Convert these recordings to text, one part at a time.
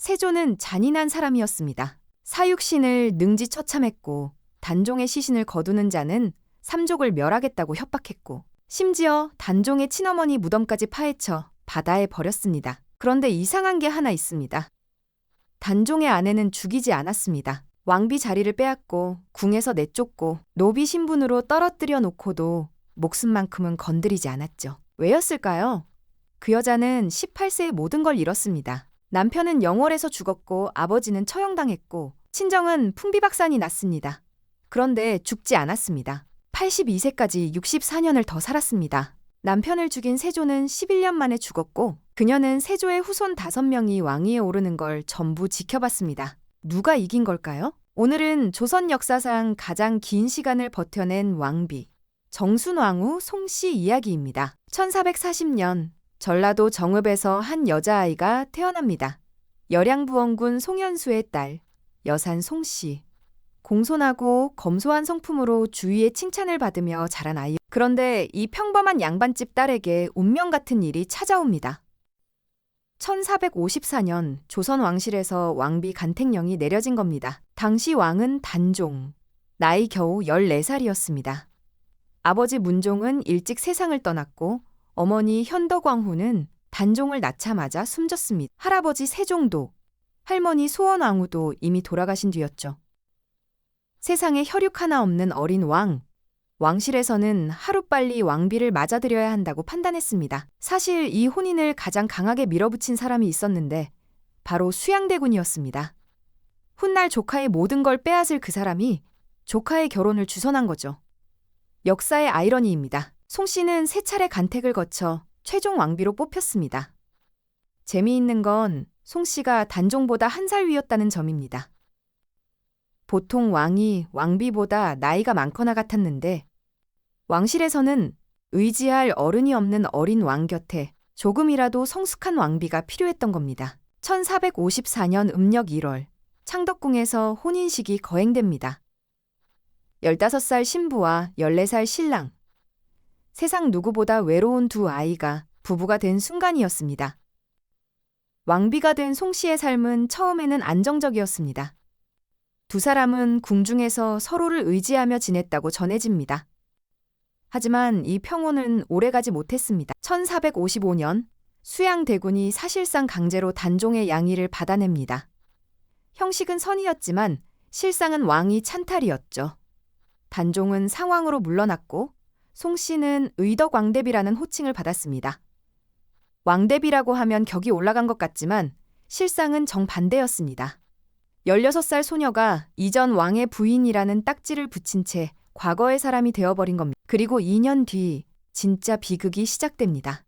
세조는 잔인한 사람이었습니다. 사육신을 능지처참했고 단종의 시신을 거두는 자는 삼족을 멸하겠다고 협박했고 심지어 단종의 친어머니 무덤까지 파헤쳐 바다에 버렸습니다. 그런데 이상한 게 하나 있습니다. 단종의 아내는 죽이지 않았습니다. 왕비 자리를 빼앗고 궁에서 내쫓고 노비 신분으로 떨어뜨려 놓고도 목숨만큼은 건드리지 않았죠. 왜였을까요? 그 여자는 18세에 모든 걸 잃었습니다. 남편은 영월에서 죽었고 아버지는 처형당했고 친정은 풍비박산이 났습니다. 그런데 죽지 않았습니다. 82세까지 64년을 더 살았습니다. 남편을 죽인 세조는 11년 만에 죽었고 그녀는 세조의 후손 5명이 왕위에 오르는 걸 전부 지켜봤습니다. 누가 이긴 걸까요? 오늘은 조선 역사상 가장 긴 시간을 버텨낸 왕비, 정순왕후 송씨 이야기입니다. 1440년 전라도 정읍에서 한 여자아이가 태어납니다. 열양부원군 송현수의 딸, 여산 송씨. 공손하고 검소한 성품으로 주위의 칭찬을 받으며 자란 아이. 그런데 이 평범한 양반집 딸에게 운명 같은 일이 찾아옵니다. 1454년 조선 왕실에서 왕비 간택령이 내려진 겁니다. 당시 왕은 단종, 나이 겨우 14살이었습니다. 아버지 문종은 일찍 세상을 떠났고 어머니 현덕왕후는 단종을 낳자마자 숨졌습니다. 할아버지 세종도, 할머니 소원왕후도 이미 돌아가신 뒤였죠. 세상에 혈육 하나 없는 어린 왕, 왕실에서는 하루빨리 왕비를 맞아들여야 한다고 판단했습니다. 사실 이 혼인을 가장 강하게 밀어붙인 사람이 있었는데 바로 수양대군이었습니다. 훗날 조카의 모든 걸 빼앗을 그 사람이 조카의 결혼을 주선한 거죠. 역사의 아이러니입니다. 송 씨는 3차례 간택을 거쳐 최종 왕비로 뽑혔습니다. 재미있는 건 송 씨가 단종보다 1살 위였다는 점입니다. 보통 왕이 왕비보다 나이가 많거나 같았는데 왕실에서는 의지할 어른이 없는 어린 왕 곁에 조금이라도 성숙한 왕비가 필요했던 겁니다. 1454년 음력 1월 창덕궁에서 혼인식이 거행됩니다. 15살 신부와 14살 신랑. 세상 누구보다 외로운 두 아이가 부부가 된 순간이었습니다. 왕비가 된 송 씨의 삶은 처음에는 안정적이었습니다. 두 사람은 궁중에서 서로를 의지하며 지냈다고 전해집니다. 하지만 이 평온은 오래가지 못했습니다. 1455년 수양대군이 사실상 강제로 단종의 양위를 받아냅니다. 형식은 선이었지만 실상은 왕이 찬탈이었죠. 단종은 상왕으로 물러났고 송 씨는 의덕왕대비라는 호칭을 받았습니다. 왕대비라고 하면 격이 올라간 것 같지만 실상은 정반대였습니다. 16살 소녀가 이전 왕의 부인이라는 딱지를 붙인 채 과거의 사람이 되어버린 겁니다. 그리고 2년 뒤 진짜 비극이 시작됩니다.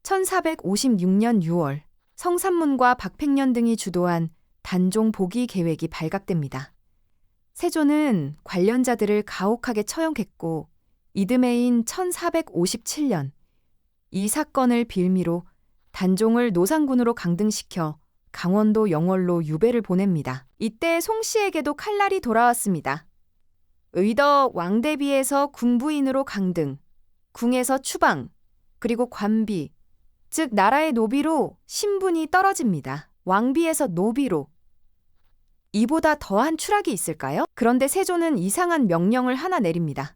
1456년 6월 성삼문과 박팽년 등이 주도한 단종 복위 계획이 발각됩니다. 세조는 관련자들을 가혹하게 처형했고 이듬해인 1457년 이 사건을 빌미로 단종을 노상군으로 강등시켜 강원도 영월로 유배를 보냅니다. 이때 송 씨에게도 칼날이 돌아왔습니다. 의덕 왕대비에서 궁부인으로 강등, 궁에서 추방, 그리고 관비, 즉 나라의 노비로 신분이 떨어집니다. 왕비에서 노비로. 이보다 더한 추락이 있을까요? 그런데 세조는 이상한 명령을 하나 내립니다.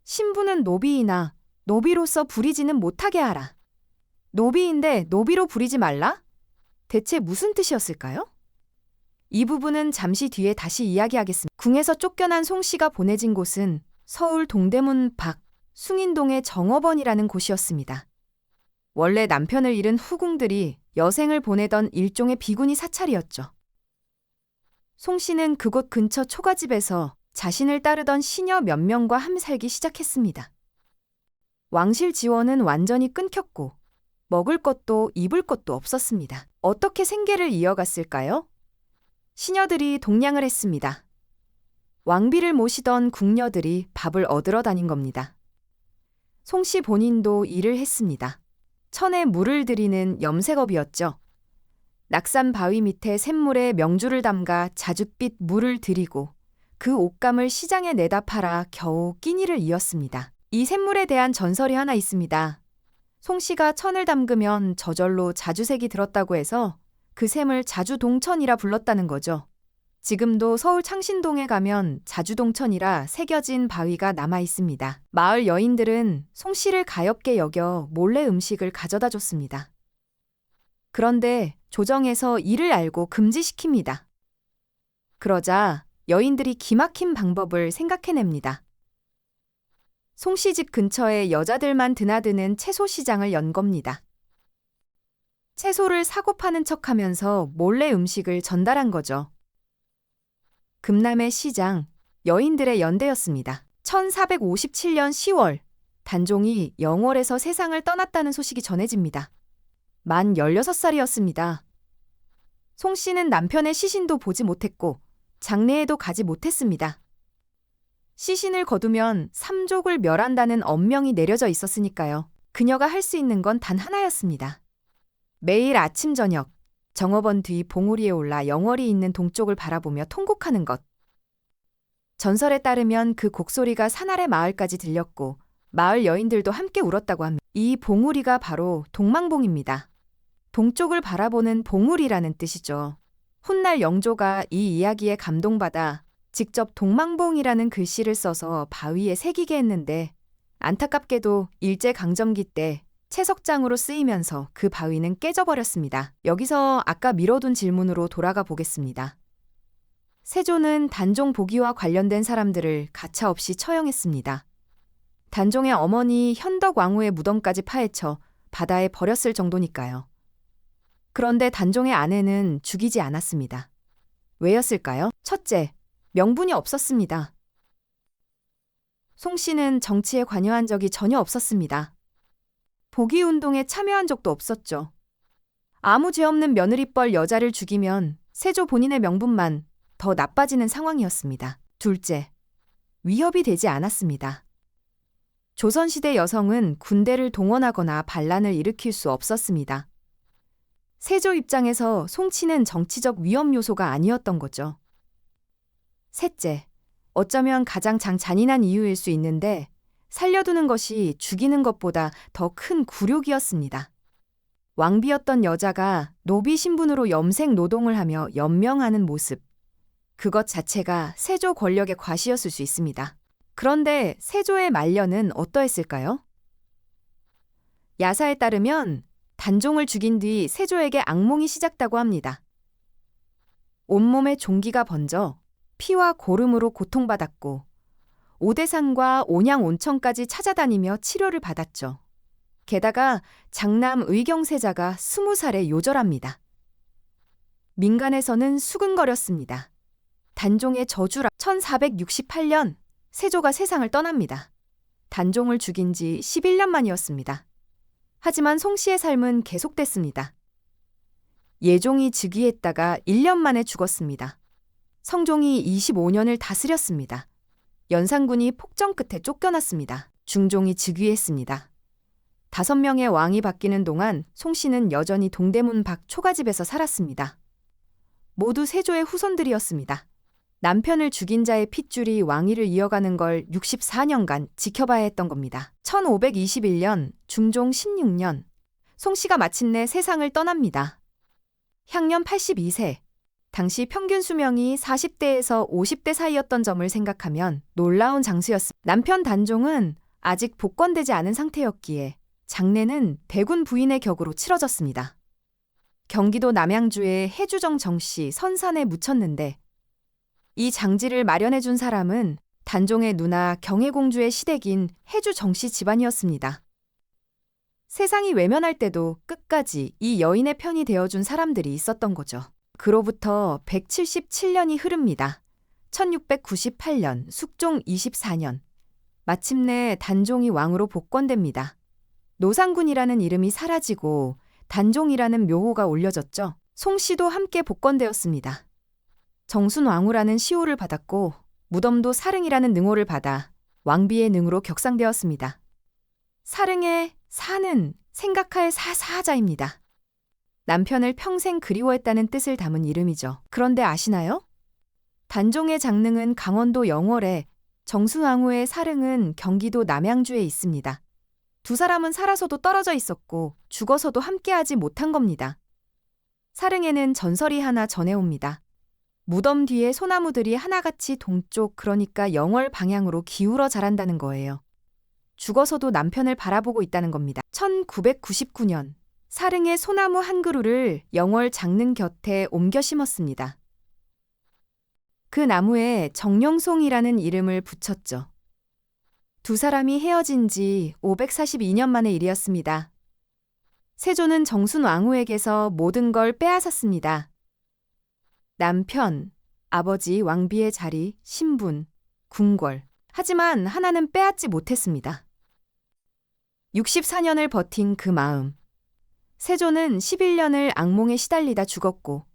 신부는 노비이나 노비로서 부리지는 못하게 하라. 노비인데 노비로 부리지 말라? 대체 무슨 뜻이었을까요? 이 부분은 잠시 뒤에 다시 이야기하겠습니다. 궁에서 쫓겨난 송 씨가 보내진 곳은 서울 동대문 밖 숭인동의 정업원이라는 곳이었습니다. 원래 남편을 잃은 후궁들이 여생을 보내던 일종의 비구니 사찰이었죠. 송 씨는 그곳 근처 초가집에서 자신을 따르던 시녀 몇 명과 함 살기 시작했습니다. 왕실 지원은 완전히 끊겼고 먹을 것도 입을 것도 없었습니다. 어떻게 생계를 이어갔을까요? 시녀들이 동냥을 했습니다. 왕비를 모시던 궁녀들이 밥을 얻으러 다닌 겁니다. 송 씨 본인도 일을 했습니다. 천에 물을 들이는 염색업이었죠. 낙산 바위 밑에 샘물에 명주를 담가 자줏빛 물을 들이고 그 옷감을 시장에 내다 팔아 겨우 끼니를 이었습니다. 이 샘물에 대한 전설이 하나 있습니다. 송 씨가 천을 담그면 저절로 자주색이 들었다고 해서 그 샘을 자주동천이라 불렀다는 거죠. 지금도 서울 창신동에 가면 자주동천이라 새겨진 바위가 남아 있습니다. 마을 여인들은 송 씨를 가엾게 여겨 몰래 음식을 가져다 줬습니다. 그런데 조정에서 이를 알고 금지시킵니다. 그러자 여인들이 기막힌 방법을 생각해냅니다. 송 씨 집 근처에 여자들만 드나드는 채소 시장을 연 겁니다. 채소를 사고 파는 척하면서 몰래 음식을 전달한 거죠. 금남의 시장, 여인들의 연대였습니다. 1457년 10월, 단종이 영월에서 세상을 떠났다는 소식이 전해집니다. 만 16살이었습니다. 송 씨는 남편의 시신도 보지 못했고 장례에도 가지 못했습니다. 시신을 거두면 삼족을 멸한다는 엄명이 내려져 있었으니까요. 그녀가 할 수 있는 건 단 하나였습니다. 매일 아침 저녁 정업원 뒤 봉우리에 올라 영월이 있는 동쪽을 바라보며 통곡하는 것. 전설에 따르면 그 곡소리가 산아래 마을까지 들렸고 마을 여인들도 함께 울었다고 합니다. 이 봉우리가 바로 동망봉입니다. 동쪽을 바라보는 봉우리라는 뜻이죠. 훗날 영조가 이 이야기에 감동받아 직접 동망봉이라는 글씨를 써서 바위에 새기게 했는데 안타깝게도 일제강점기 때 채석장으로 쓰이면서 그 바위는 깨져버렸습니다. 여기서 아까 미뤄둔 질문으로 돌아가 보겠습니다. 세조는 단종 복위와 관련된 사람들을 가차없이 처형했습니다. 단종의 어머니 현덕왕후의 무덤까지 파헤쳐 바다에 버렸을 정도니까요. 그런데 단종의 아내는 죽이지 않았습니다. 왜였을까요? 첫째, 명분이 없었습니다. 송 씨는 정치에 관여한 적이 전혀 없었습니다. 복위운동에 참여한 적도 없었죠. 아무 죄 없는 며느리뻘 여자를 죽이면 세조 본인의 명분만 더 나빠지는 상황이었습니다. 둘째, 위협이 되지 않았습니다. 조선시대 여성은 군대를 동원하거나 반란을 일으킬 수 없었습니다. 세조 입장에서 송치는 정치적 위험 요소가 아니었던 거죠. 셋째, 어쩌면 가장 잔인한 이유일 수 있는데 살려두는 것이 죽이는 것보다 더 큰 굴욕이었습니다. 왕비였던 여자가 노비 신분으로 염색 노동을 하며 연명하는 모습. 그것 자체가 세조 권력의 과시였을 수 있습니다. 그런데 세조의 말년은 어떠했을까요? 야사에 따르면 단종을 죽인 뒤 세조에게 악몽이 시작다고 합니다. 온몸에 종기가 번져 피와 고름으로 고통받았고 오대산과 온양 온천까지 찾아다니며 치료를 받았죠. 게다가 장남 의경세자가 20살에 요절합니다. 민간에서는 수근거렸습니다. 단종의 저주라 1468년 세조가 세상을 떠납니다. 단종을 죽인 지 11년 만이었습니다. 하지만 송 씨의 삶은 계속됐습니다. 예종이 즉위했다가 1년 만에 죽었습니다. 성종이 25년을 다스렸습니다. 연산군이 폭정 끝에 쫓겨났습니다. 중종이 즉위했습니다. 5명의 왕이 바뀌는 동안 송 씨는 여전히 동대문 밖 초가집에서 살았습니다. 모두 세조의 후손들이었습니다. 남편을 죽인 자의 핏줄이 왕위를 이어가는 걸 64년간 지켜봐야 했던 겁니다. 1521년 중종 16년 송 씨가 마침내 세상을 떠납니다. 향년 82세. 당시 평균 수명이 40대에서 50대 사이였던 점을 생각하면 놀라운 장수였습니다. 남편 단종은 아직 복권되지 않은 상태였기에 장례는 대군 부인의 격으로 치러졌습니다. 경기도 남양주의 해주정 정씨 선산에 묻혔는데 이 장지를 마련해준 사람은 단종의 누나 경혜공주의 시댁인 해주 정씨 집안이었습니다. 세상이 외면할 때도 끝까지 이 여인의 편이 되어준 사람들이 있었던 거죠. 그로부터 177년이 흐릅니다. 1698년 숙종 24년 마침내 단종이 왕으로 복권됩니다. 노상군이라는 이름이 사라지고 단종이라는 묘호가 올려졌죠. 송 씨도 함께 복권되었습니다. 정순왕후라는 시호를 받았고 무덤도 사릉이라는 능호를 받아 왕비의 능으로 격상되었습니다. 사릉의 사는 생각할 사자입니다. 남편을 평생 그리워했다는 뜻을 담은 이름이죠. 그런데 아시나요? 단종의 장릉은 강원도 영월에, 정순왕후의 사릉은 경기도 남양주에 있습니다. 두 사람은 살아서도 떨어져 있었고 죽어서도 함께하지 못한 겁니다. 사릉에는 전설이 하나 전해옵니다. 무덤 뒤에 소나무들이 하나같이 동쪽, 그러니까 영월 방향으로 기울어 자란다는 거예요. 죽어서도 남편을 바라보고 있다는 겁니다. 1999년 사릉에 소나무 한 그루를 영월 장릉 곁에 옮겨 심었습니다. 그 나무에 정령송이라는 이름을 붙였죠. 두 사람이 헤어진 지 542년 만의 일이었습니다. 세조는 정순 왕후에게서 모든 걸 빼앗았습니다. 남편, 아버지 왕비의 자리, 신분, 궁궐. 하지만 하나는 빼앗지 못했습니다. 64년을 버틴 그 마음. 세조는 11년을 악몽에 시달리다 죽었고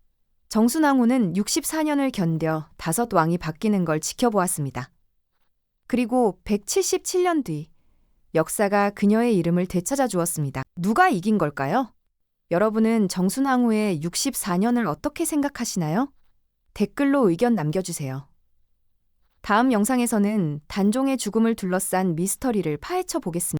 정순왕후는 64년을 견뎌 5왕이 바뀌는 걸 지켜보았습니다. 그리고 177년 뒤 역사가 그녀의 이름을 되찾아 주었습니다. 누가 이긴 걸까요? 여러분은 정순왕후의 64년을 어떻게 생각하시나요? 댓글로 의견 남겨주세요. 다음 영상에서는 단종의 죽음을 둘러싼 미스터리를 파헤쳐 보겠습니다.